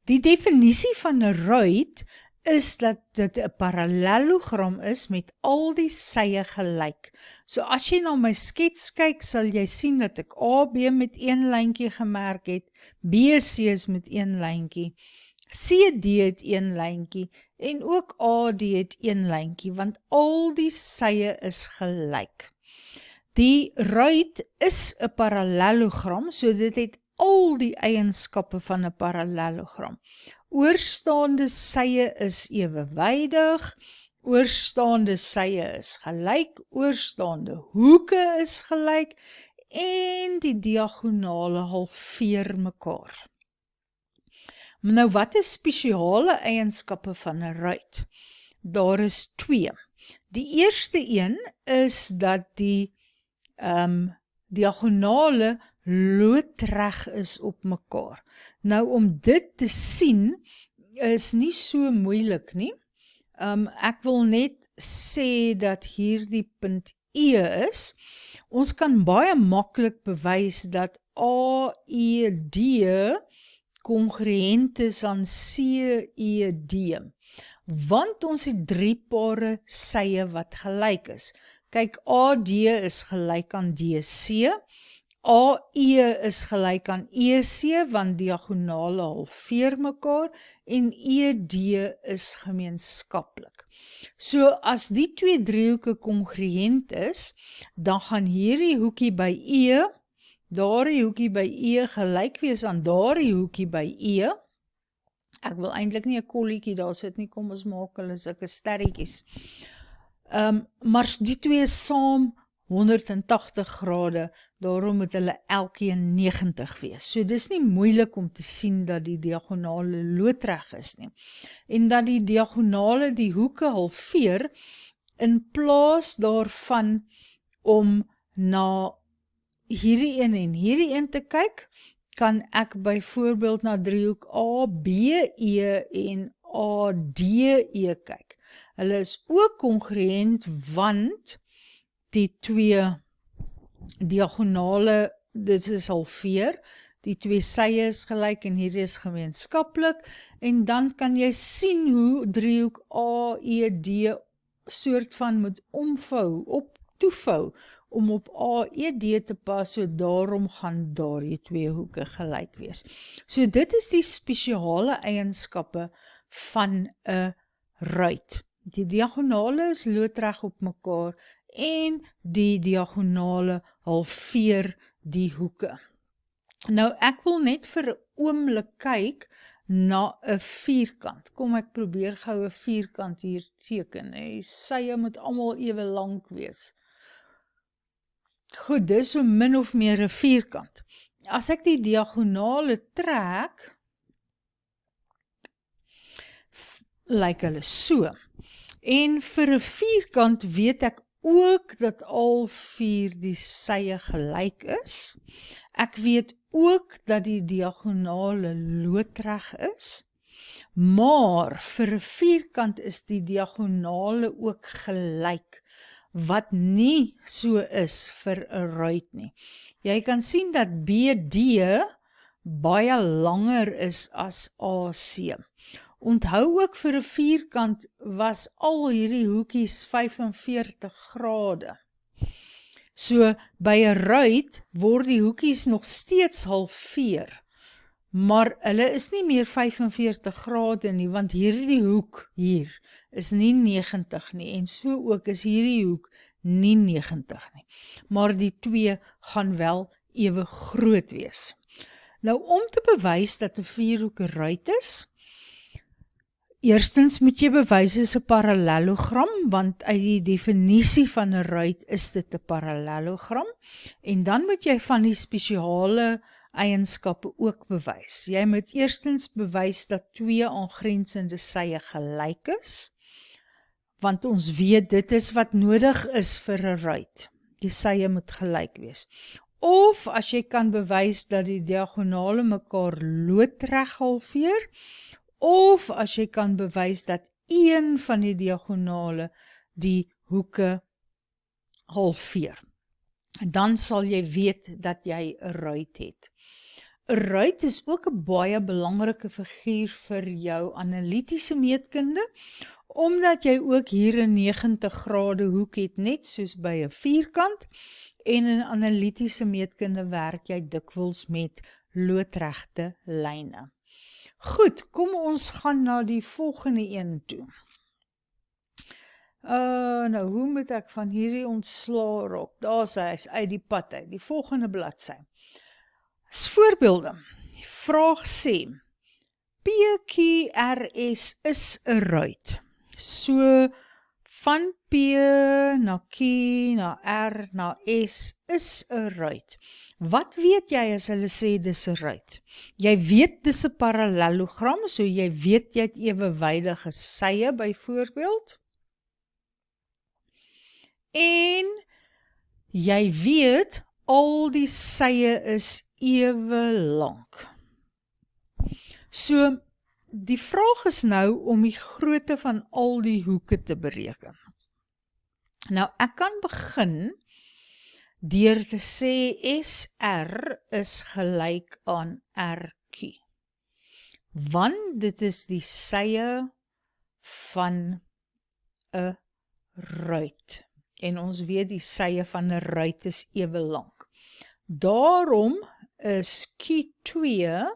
Die definisie van 'n ruit is dat dit 'n parallelogram is met al die sye gelyk. So as jy na my skets kyk, sal jy sien dat ek AB met een lyntjie gemerk het, BC is met een lyntjie, CD het een lyntjie en ook AD het een lyntjie, want al die sye is gelyk. Die ruit is 'n parallelogram, so dit het al die eienskappe van 'n parallelogram. Oorstaande sye is ewewydig, oorstaande sye is gelyk, oorstaande hoeke is gelyk en die diagonale halveer mekaar. Nou wat is spesiale eienskappe van 'n ruit? Daar is 2. Die eerste een is dat die diagonale loodreg is op mekaar. Nou om dit te sien is nie so moeilik nie. Ek wil net sê dat hierdie punt E is. Ons kan baie maklik bewys dat AED kongruent is aan CED, want ons het 3 pare sye wat gelyk is. Kyk, AD is gelyk aan DC, AE is gelyk aan EC, want diagonale halveer mekaar, en ED is gemeenskaplik. So as die 2 driehoeke kongruent is, dan gaan hierdie hoekie by E, daardie hoekie by E gelyk wees aan daardie hoekie by E. Ek wil eintlik nie 'n kolletjie daar sit nie, kom ons maak hulle sulke sterretjies. Maar die 2 is saam 180 grade, daarom moet hulle elkeen 90 wees. So dis nie moeilik om te sien dat die diagonale loodreg is nie. En dat die diagonale die hoeke halveer, in plaas daarvan om na hierdie een en hierdie een te kyk, kan ek byvoorbeeld na driehoek ABE en ADE kyk. Hulle is ook kongruent, want die 2 diagonale, dit is halveer, die 2 sye is gelyk en hierdie is gemeenskaplik, en dan kan jy sien hoe driehoek AED soort van moet omvou, toevou, om op AED te pas, so daarom gaan daardie 2 hoeke gelyk wees. So dit is die spesiale eienskappe van 'n ruit. Die diagonale is loodreg op mekaar en die diagonale halveer die hoeke. Nou ek wil net vir 'n oomblik kyk na 'n vierkant. Kom ek probeer gou 'n vierkant hier teken. Die sye moet almal ewe lank wees. Goed, dis so min of meer 'n vierkant. As ek die diagonale trek, lyk hulle so. En vir 'n vierkant weet ek ook dat al 4 die sye gelyk is. Ek weet ook dat die diagonale loodreg is. Maar vir 'n vierkant is die diagonale ook gelyk, wat nie so is vir 'n ruit nie. Jy kan sien dat BD baie langer is as AC. Onthou ook vir 'n vierkant was al hierdie hoekies 45 grade. So by 'n ruit word die hoekies nog steeds halveer, maar hulle is nie meer 45 grade nie, want hierdie hoek hier is nie 90 nie, en so ook is hierdie hoek nie 90 nie. Maar die 2 gaan wel ewe groot wees. Nou om te bewys dat 'n vierhoek 'n ruit is, eerstens moet jy bewys is 'n parallelogram, want uit die definisie van 'n ruit is dit 'n parallelogram, en dan moet jy van die spesiale eienskappe ook bewys. Jy moet eerstens bewys dat 2 aangrensende sye gelyk is, want ons weet dit is wat nodig is vir 'n ruit. Die sye moet gelyk wees. Of as jy kan bewys dat die diagonale mekaar loodreg halveer, of as jy kan bewys dat een van die diagonale die hoeke halveer. Dan sal jy weet dat jy 'n ruit het. 'n ruit is ook 'n baie belangrike figuur vir jou analitiese meetkunde, omdat jy ook hier 'n 90 grade hoek het, net soos by 'n vierkant, en in analitiese meetkunde werk jy dikwels met loodregte lyne. Goed, kom ons gaan na die volgende een toe. Nou, hoe moet ek van hierdie ontslaa raak? Daar is hy, is uit die pad uit, die volgende bladsy. As voorbeelde, die vraag sê, PQRS is 'n ruit. So, van P na Q na R na S is 'n ruit. Wat weet jy as hulle sê dis 'n ruit? Jy weet dis 'n parallelogram, so jy weet jy het ewewydige sye byvoorbeeld. En jy weet al die sye is ewe lank. So, die vraag is nou om die grootte van al die hoeke te bereken. Nou, ek kan begin deur te sê SR is gelyk aan RQ. Want dit is die sye van 'n ruit. En ons weet die sye van 'n ruit is ewe lank. Daarom is Q2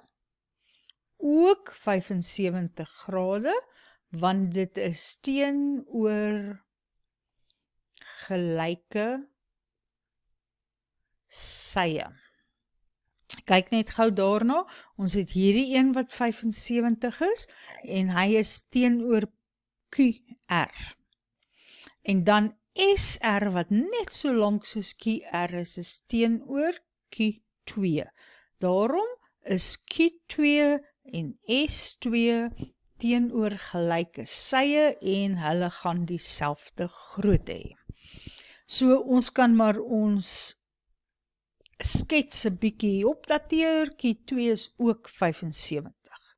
ook 75 grade, want dit is teenoor gelyke sye. Kyk net gou daarna, ons het hierdie een wat 75 is, en hy is teenoor QR. En dan SR wat net so lank soos QR is teenoor Q2. Daarom is Q2 en S2 teenoor gelyke sye en hulle gaan dieselfde grootte hê. So ons kan maar ons skets 'n bietjie opdateer, Q2 is ook 75.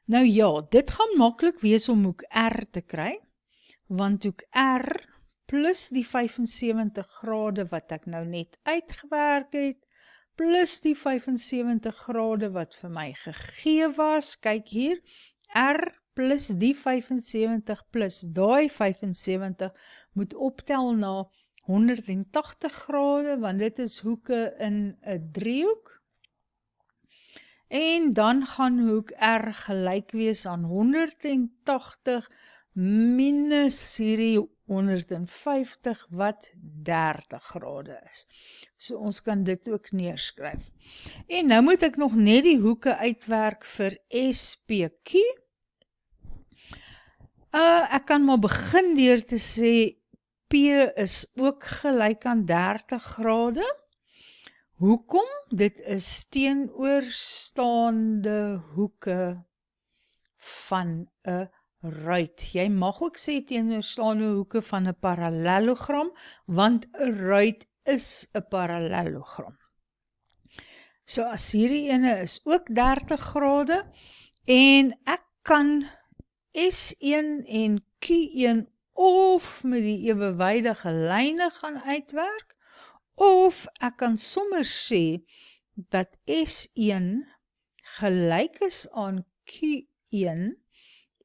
Nou ja, dit gaan maklik wees om hoek R te kry, want hoek R plus die 75 grade wat ek nou net uitgewerk het, plus die 75 grade wat vir my gegee was, kyk hier, R plus die 75 plus daai 75 moet optel na 180 grade, want dit is hoeke in 'n driehoek. En dan gaan hoek R gelyk wees aan 180 minus hierdie 150 wat 30 grade is. So ons kan dit ook neerskryf. En nou moet ek nog net die hoeke uitwerk vir SPQ. Ek kan maar begin deur te sê P is ook gelyk aan 30 grade. Hoekom? Dit is teenoorstaande hoeke van 'n ruit. Jy mag ook sê teenoorstaande hoeke van 'n parallelogram, want 'n ruit is 'n parallelogram. So as hierdie ene is ook 30 grade, en ek kan S1 en Q1 of met die ewewydige lyne gaan uitwerk, of ek kan sommer sê dat S1 gelyk is aan Q1,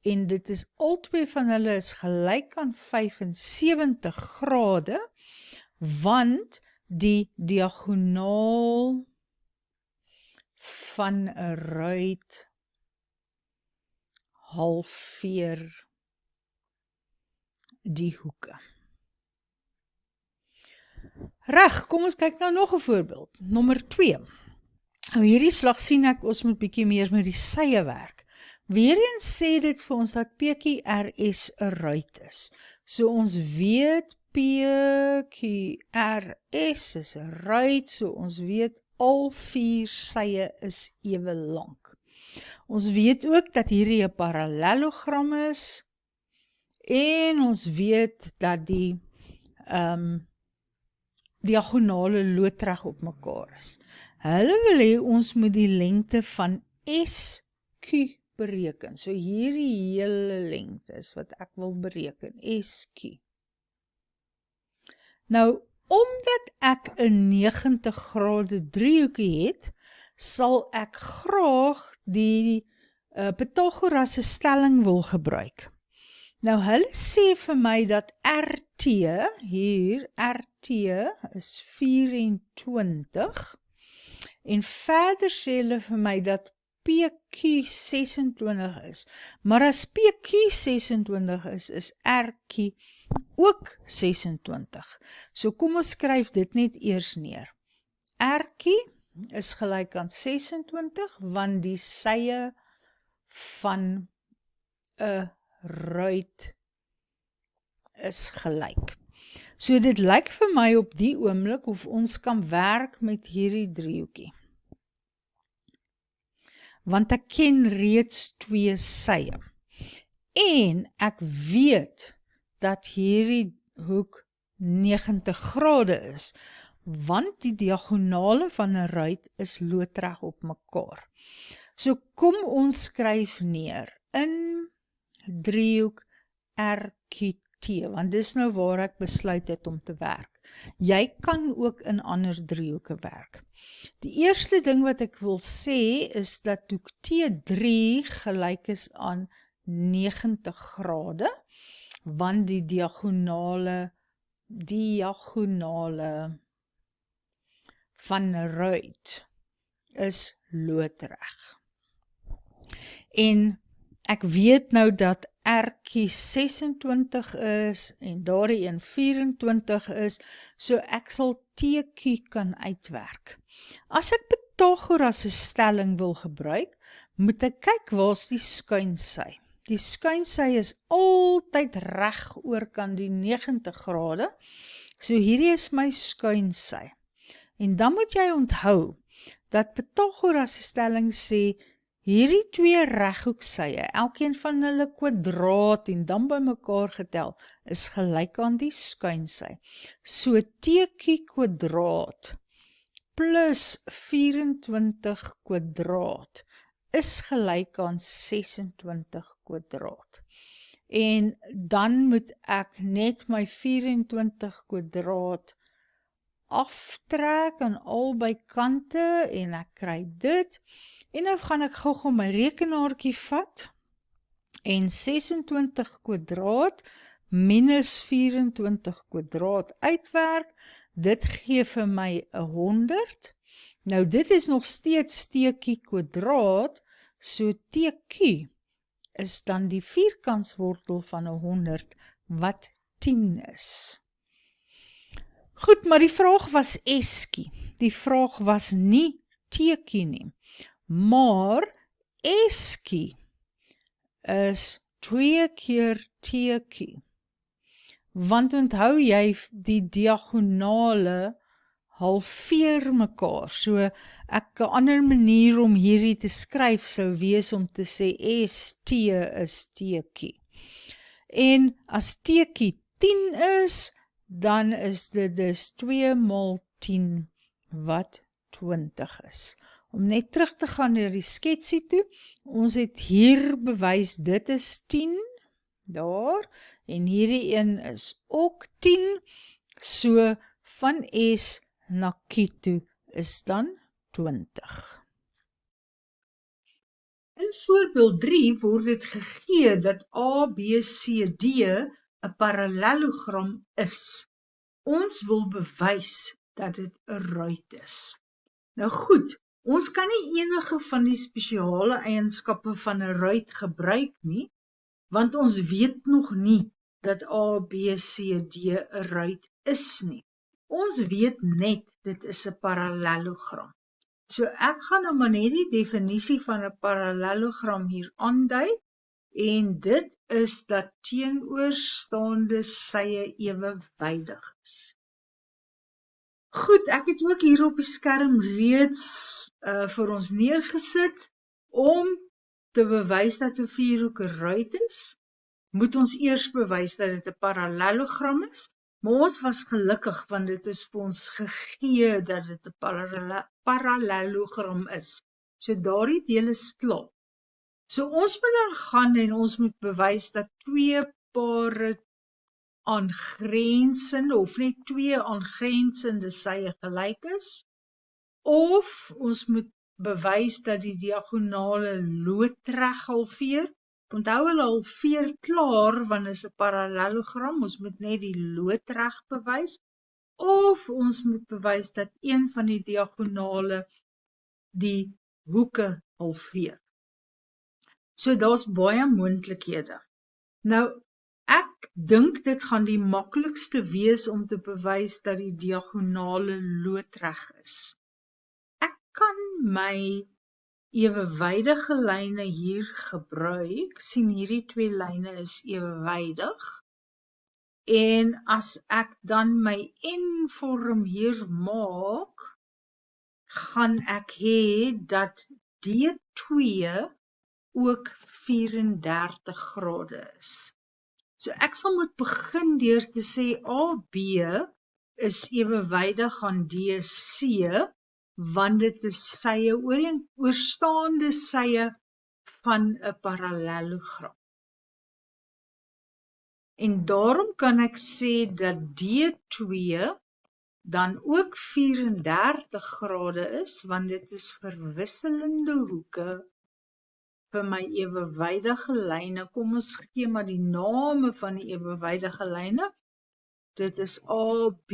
en dit is albei van hulle is gelyk aan 75 grade, want die diagonaal van 'n ruit halveer die hoeke. Reg, kom ons kyk nou nog 'n voorbeeld. Nommer 2. Nou hierdie slag sien ek ons moet bietjie meer met die sye werk. Weereens sê dit vir ons dat PQRS 'n ruit is. So ons weet PQRS is 'n ruit, so ons weet al 4 sye is ewe lank. Ons weet ook dat hierdie 'n parallelogram is, en ons weet dat die diagonale loodreg op mekaar is. Hulle wil hê ons moet die lengte van SQ bereken. So hierdie hele lengte is wat ek wil bereken, SQ. Nou, omdat ek 'n 90 grade driehoekie het, sal ek graag die Pythagoras se stelling wil gebruik. Nou hulle sê vir my dat RT, hier RT is 24 en verder sê hulle vir my dat PQ 26 is. Maar as PQ 26 is RQ ook 26. So kom ons skryf dit net eers neer. RQ is gelyk aan 26 want die sye van 'n ruit is gelyk. So dit lyk vir my op die oomblik of ons kan werk met hierdie driehoekie. Want ek ken reeds 2 sye. En ek weet dat hierdie hoek 90 grade is, want die diagonale van 'n ruit is loodreg op mekaar. So kom ons skryf neer in driehoek RQT, want dis nou waar ek besluit het om te werk. Jy kan ook in ander driehoeke werk. Die eerste ding wat ek wil sê is dat hoek T3 gelyk is aan 90 grade, want die diagonale van 'n ruit is loodreg. En ek weet nou dat RQ 26 is en daardie een 24 is, so ek sal TQ kan uitwerk. As ek Pythagoras se stelling wil gebruik, moet ek kyk waar's die skuinsy. Die skuinsy is altyd reg oorkant die 90 grade, so hierdie is my skuinsy. En dan moet jy onthou dat Pythagoras se stelling sê hierdie 2 reghoeksye, elkeen van hulle kwadraat en dan bymekaar getel, is gelyk aan die skuinsy. So TQ kwadraat plus 24 kwadraat is gelyk aan 26 kwadraat. En dan moet ek net my 24 kwadraat aftrek aan albei kante en ek kry dit. En nou gaan ek gou my rekenaartjie vat en 26 kwadraat minus 24 kwadraat uitwerk. Dit gee vir my 100. Nou dit is nog steeds TQ kwadraat, so TQ is dan die vierkantswortel van 100 wat 10 is. Goed, maar die vraag was eskie. Die vraag was nie TQ nie. Maar eskie is 2 keer TQ. Want onthou jy die diagonale halveer mekaar. So ek 'n ander manier om hierdie te skryf sou wees om te sê ST is TQ. En as TQ 10 is, dan is dit dus 2 maal 10 wat 20 is. Om net terug te gaan na die sketsie toe, ons het hier bewys, dit is 10, daar, en hierdie een is ook 10, so van S na Q toe is dan 20. In voorbeeld 3 word dit gegee dat ABCD 'n parallelogram is. Ons wil bewys dat dit 'n ruit is. Nou goed, ons kan nie enige van die spesiale eienskappe van 'n ruit gebruik nie, want ons weet nog nie dat ABCD 'n ruit is nie. Ons weet net dit is 'n parallelogram. So ek gaan nou maar net die definisie van 'n parallelogram hier aandui, en dit is dat teenoorstaande sye ewewydig is. Goed, ek het ook hier op die skerm reeds vir ons neergesit. Om te bewys dat 'n vierhoek 'n ruit is, moet ons eers bewys dat dit 'n parallelogram is, maar ons was gelukkig want dit is vir ons gegee dat dit 'n parallelogram is. So daardie deel is klaar. So ons moet dan gaan en ons moet bewys dat 2 pare aangrensende of net 2 aangrensende sye gelyk is, of ons moet bewys dat die diagonale loodreg halveer. Onthou hulle halveer klaar, want is 'n parallelogram, ons moet net die loodreg bewys, of ons moet bewys dat een van die diagonale die hoeke halveer. So daar's baie moontlikhede. Nou, ek dink dit gaan die maklikste wees om te bewys dat die diagonale loodreg is. Ek kan my ewewydige lyne hier gebruik, sien hierdie twee lyne is ewewydig, en as ek dan my N-vorm hier maak, gaan ek hê dat D2 ook 34 grade is. So ek sal moet begin deur te sê AB is ewewydig aan DC, want dit is sye oorstaande sye van 'n parallelogram. En daarom kan ek sê dat D2 dan ook 34 grade is, want dit is verwisselende hoeke vir my ewewydige lyne. Kom ons gee maar die name van die ewewydige lyne. Dit is AB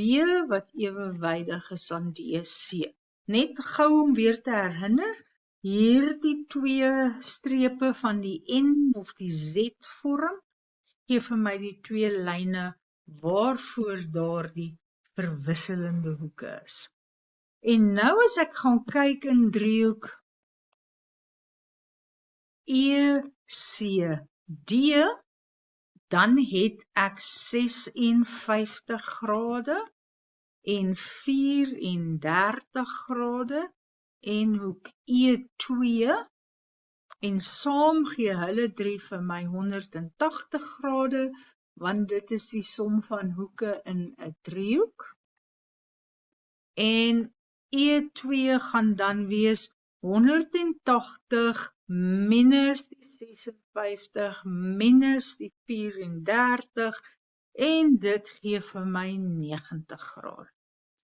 wat ewewydig is aan DC. Net gou om weer te herinner, hierdie twee strepe van die N of die Z-vorm, gee vir my die twee lyne waarvoor daardie verwisselende hoeke is. En nou as ek gaan kyk in driehoek ECD, dan het ek 56 grade en 34 grade en hoek E2 en saam gee hulle drie vir my 180 grade, want dit is die som van hoeke in 'n driehoek. En E2 gaan dan wees 180 minus die 56 minus die 34 en dit gee vir my 90 grade.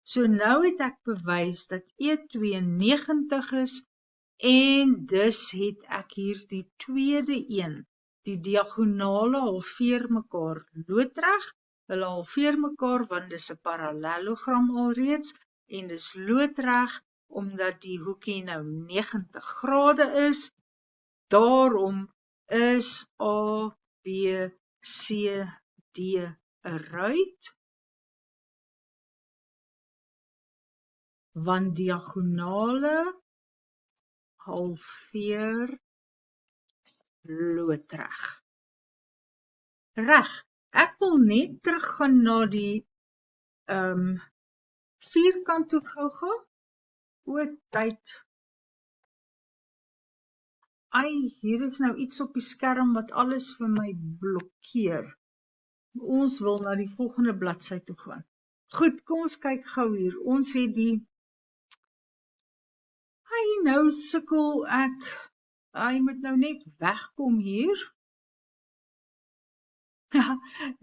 So nou het ek bewys dat E2 90 is en dus het ek hier die tweede een, die diagonale halveer mekaar loodreg, hulle halveer mekaar want dis 'n parallelogram alreeds en dis loodreg omdat die hoekie nou 90 grade is. Daarom is A, B, C, D 'n ruit, want diagonale halveer loodreg. Reg, ek wil net teruggaan na die vierkant toe gou-gou. O, tyd. Hier is nou iets op die skerm wat alles vir my blokkeer. Ons wil na die volgende bladsy toe gaan. Goed, kom ons kyk gou hier. Ons het die nou sukkel ek. Hy moet nou net wegkom hier.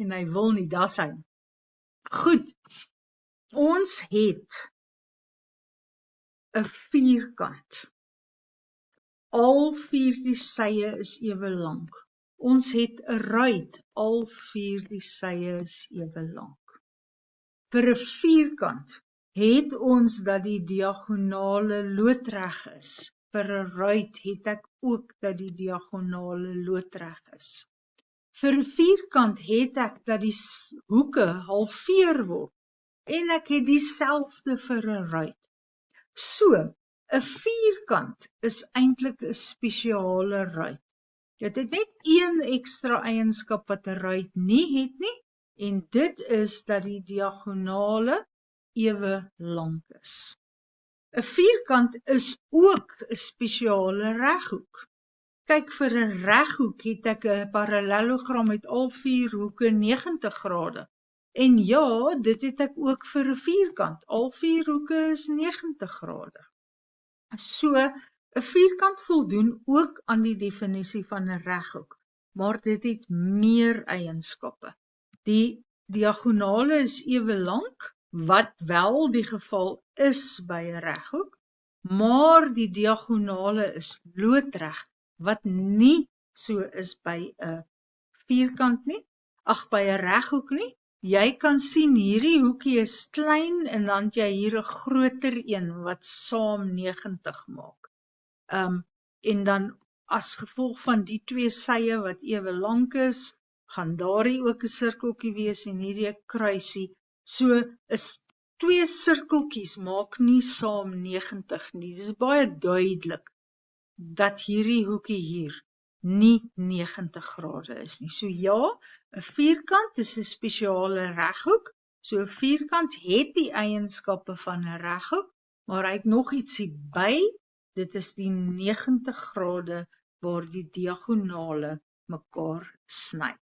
En hy wil nie, daar sy. Goed. Ons het 'n vierkant. Al vier die sye is ewe lank. Ons het 'n ruit, al vier die sye is ewe lank. Vir 'n vierkant het ons dat die diagonale loodreg is. Vir 'n ruit het ek ook dat die diagonale loodreg is. Vir 'n vierkant het ek dat die hoeke halveer word. En ek het dieselfde vir 'n ruit. So, 'n vierkant is eintlik 'n spesiale ruit. Dit het net een ekstra eienskap wat 'n ruit nie het nie, en dit is dat die diagonale ewe lank is. 'n vierkant is ook 'n spesiale reghoek. Kyk, vir 'n reghoek het ek 'n parallelogram met al vier hoeke 90 grade. En ja, dit het ek ook vir 'n vierkant. Al vier hoeke is 90 grade. So, 'n vierkant voldoen ook aan die definisie van 'n reghoek, maar dit het meer eienskappe. Die diagonale is ewe lank, wat wel die geval is by 'n reghoek, maar die diagonale is loodreg, wat nie so is by 'n vierkant nie, by 'n reghoek nie. Jy kan sien hierdie hoekie is klein en dan het jy hier 'n groter een wat saam 90 maak. En dan as gevolg van die twee sye wat ewe lank is, gaan daardie ook 'n sirkeltjie wees en hierdie 'n kruisie. So is twee sirkeltjies maak nie saam 90 nie. Dis baie duidelik dat hierdie hoekie hier nie 90 grade is nie. So ja, 'n vierkant is 'n spesiale reghoek. So 'n vierkant het die eienskappe van 'n reghoek, maar hy het nog ietsie by. Dit is die 90 grade waar die diagonale mekaar sny.